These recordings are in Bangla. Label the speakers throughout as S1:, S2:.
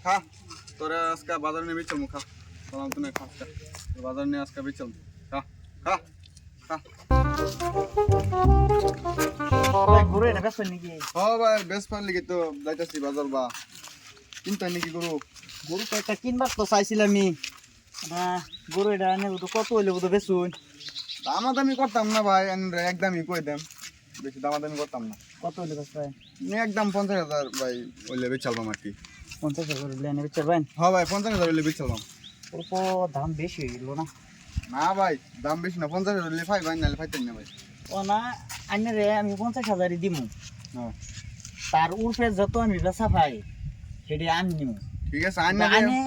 S1: খা তোরা আজকে বাজার নিয়ে বেচল খা সালাম তুমি খা বাজার নিয়ে আজকে বেচল খা খা খা
S2: ভাই গরু এটা বেশ নাকি
S1: ও ভাই বেশ পারলি কি তো যাইতাছি বাজার বা চিন্তা নাকি গরু
S2: গরু তো একটা কিনবার তো চাইছিলাম আমি না গরু এটা নেব তো কত হইলে তো বেশুন
S1: দামাদামি করতাম না ভাই একদমই কই দেম বেশি দামাদামি করতাম না
S2: কত হইলে বেশ ভাই
S1: একদম 50,000 ভাই ওইলে বেচালবাম আর কি
S2: 50,000 হইলে এনে বেচার ভাই
S1: হ্যাঁ ভাই 50,000 ওইলে বেচালবাম
S2: অল্প দাম বেশি হয়ে গেল না
S1: না ভাই দাম বেশি না 50,000 ওইলে ফাই ভাই নালে ফাইতেন না ভাই
S2: ও না আইনে রে আমি 50,000 দিমু
S1: হ্যাঁ
S2: তার উর্ফে যত আমি বেচা পাই সেটি আমি নিমু
S1: ঠিক আছে
S2: আইনে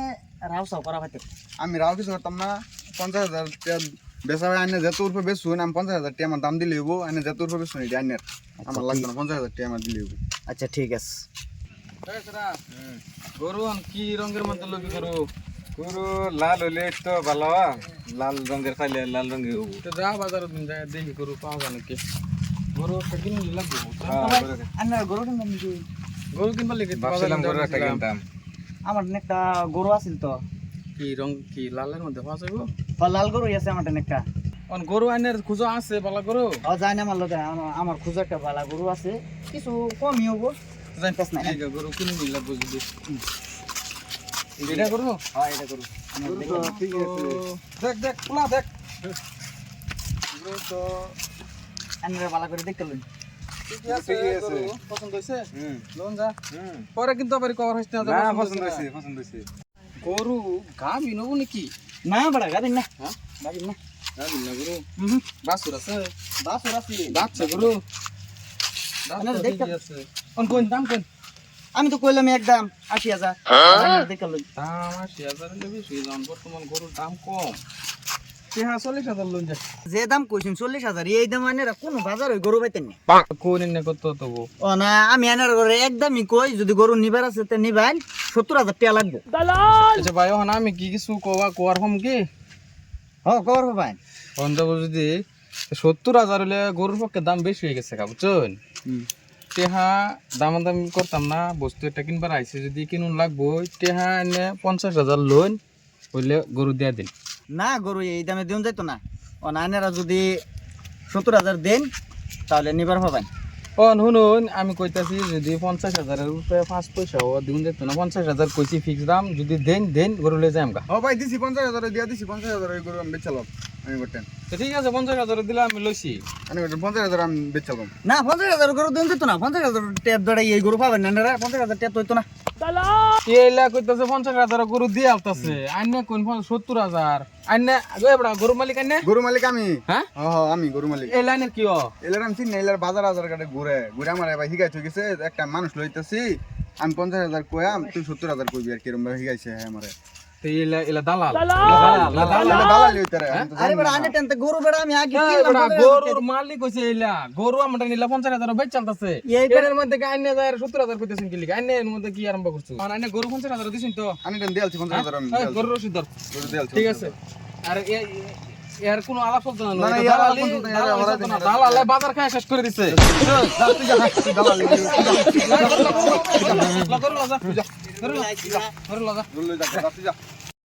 S2: রাউসাও করা পাইতে
S1: আমি রাও কিছু করতাম না 50,000 টাকা বেচা ভাই আইনে যত উঠবে বেচুন আমি 50,000 টাকা আমার দাম দিলে হইব আইনে যত উঠবে বেচুন এটা আইনের আমার লাগবে না 50,000 টাকা আমার দিলে হইব
S2: আচ্ছা ঠিক আছে
S3: গরু কি রঙের মধ্যে লবি গরু লাল হইলে তো ভালো লাল রঙের খাইলে লাল রঙের যা বাজার যায় দেখি গরু পাওয়া যায় নাকি গরু একটা কিনে লাগবে
S2: আন্না গরু কিনবেন নাকি
S3: গরু কিনবার লেগে গরু একটা কিনতাম
S2: আমার একটা গরু আছিল তো
S3: কি রং কি লালের মধ্যে পাওয়া যাবে
S2: লাল গরু আছে আমার একটা
S3: গরু আইনের খুঁজো আছে বালা গরু
S2: যায় না আমার লগে আমার খুঁজো একটা বালা গরু আছে কিছু কমই হবো জানতেছ না
S3: গরু কিনে নিলা বুঝবি এটা গরু
S2: হ্যাঁ এটা গরু
S1: ঠিক আছে
S3: দেখ দেখ পোলা দেখ
S1: গরু তো
S2: আন্না বালা করে দেখতে লই
S3: ঠিক আছে গরু পছন্দ হইছে লোন যা পরে কিন্তু আবার কভার হইছে না
S1: পছন্দ হইছে
S3: গরু গাবি নবো নাকি
S2: না বড়া গাদিন না
S3: হ্যাঁ
S2: গাদিন না
S3: গাবি না গরু
S2: হুম
S3: বাসুর আছে
S2: বাসুর আছে
S3: বাচ্চা গরু
S2: দেখতে
S3: আছে কোন দাম কোন
S2: আমি তো কইলাম একদম 80,000 দেখতে লই
S3: দাম 80,000 হলে বেশি দাম বর্তমান গরুর দাম কম 40,000 লোন যা
S2: যে দাম কইছেন 40,000 এই দাম আনে কোন বাজার ওই গরু পাইতেন না
S3: কোন নে কত তবু
S2: ও না আমি আনার করে একদমই কই যদি গরু নিবার আছে তে নিবাই 70,000 টাকা লাগবে
S3: আচ্ছা ভাই হন আমি কি কিছু কোয়ার হম কি
S2: কর ভাই
S3: অন্ধ যদি 70,000 হলে গরুর পক্ষে দাম বেশি হয়ে গেছে বুঝছেন টেহা দাম করতাম না বস্তু একটা কিনবার আইছে যদি কিনুন লাগবো টেহা এনে 50,000 লোন হইলে গরু দিয়া দিন
S2: না গরু এই দামে দিন যাইতো না ও না আনারা যদি 70,000 দেন তাহলে নিবার হবেন
S3: শুনুন আমি কইতাছি যদি 50,000 রুপিয়া 5 পয়সাও দিন যেত না 50,000 কইছি ফিক্স দাম যদি দেন গরু লয়ে যাই আমগা
S1: ও ভাই দিছি 50,000 দিয়া দিছি 50,000 ওই গরু আমি বেচালাম আমি বলতেন
S3: তো ঠিক আছে 50,000 দিলে আমি লইছি
S1: আমি বলতেন 50,000 আমি বেচালাম
S2: না 50,000 গরু দিন যেত না 50,000 ট্যাপ ধরে এই গরু পাবেন না 50,000 ট্যাপ হইতো না
S3: এইলা কইতাছে 50,000 গরু দিয়ে আলতাছে আইনে কোন 70,000 আইনে এবড়া গরু মালিক আইনে
S1: গরু মালিক আমি
S3: হ্যাঁ
S1: আমি গরু মালিক
S3: এই লাইনে কি
S1: এলার আমি চিনি এলার বাজার কাটে ঘুরে আমার ভাই হিগাই হয়ে গেছে একটা মানুষ লইতেছি আমি 50,000 কয়াম তুই 70,000 কইবি আর কিরম ভাবে হিগাইছে আমারে
S3: তো এইলা দালাল
S1: দালাল লইতে রে
S2: আরে বড় আনে টেনতে গরু বড় আমি আগে
S3: এবড়া গরুর মালিক কইছে এইলা গরু আমরা নিলা 50,000 বেচ চলতাছে এর মধ্যে আইনে যায় 70,000 কইতেছেন কি লিখা আইনে এর মধ্যে কি আরম্ভ করছো আইনে গরু 50,000 দিছেন তো
S1: আমি দেন দিয়ালছি 50,000 আমি
S3: গরু রশিদ ধর
S1: গরু দিয়ালছি
S3: ঠিক আছে আর এর কোনো আলাপ চলতো না
S1: না, না, এর আলাপ চলতো না, এর আলাপ চলতো না।
S3: দালালে বাজার খায় শেষ করে দিছে
S1: দালাল
S3: গরু লাগা গরু লাগা
S1: গরু যা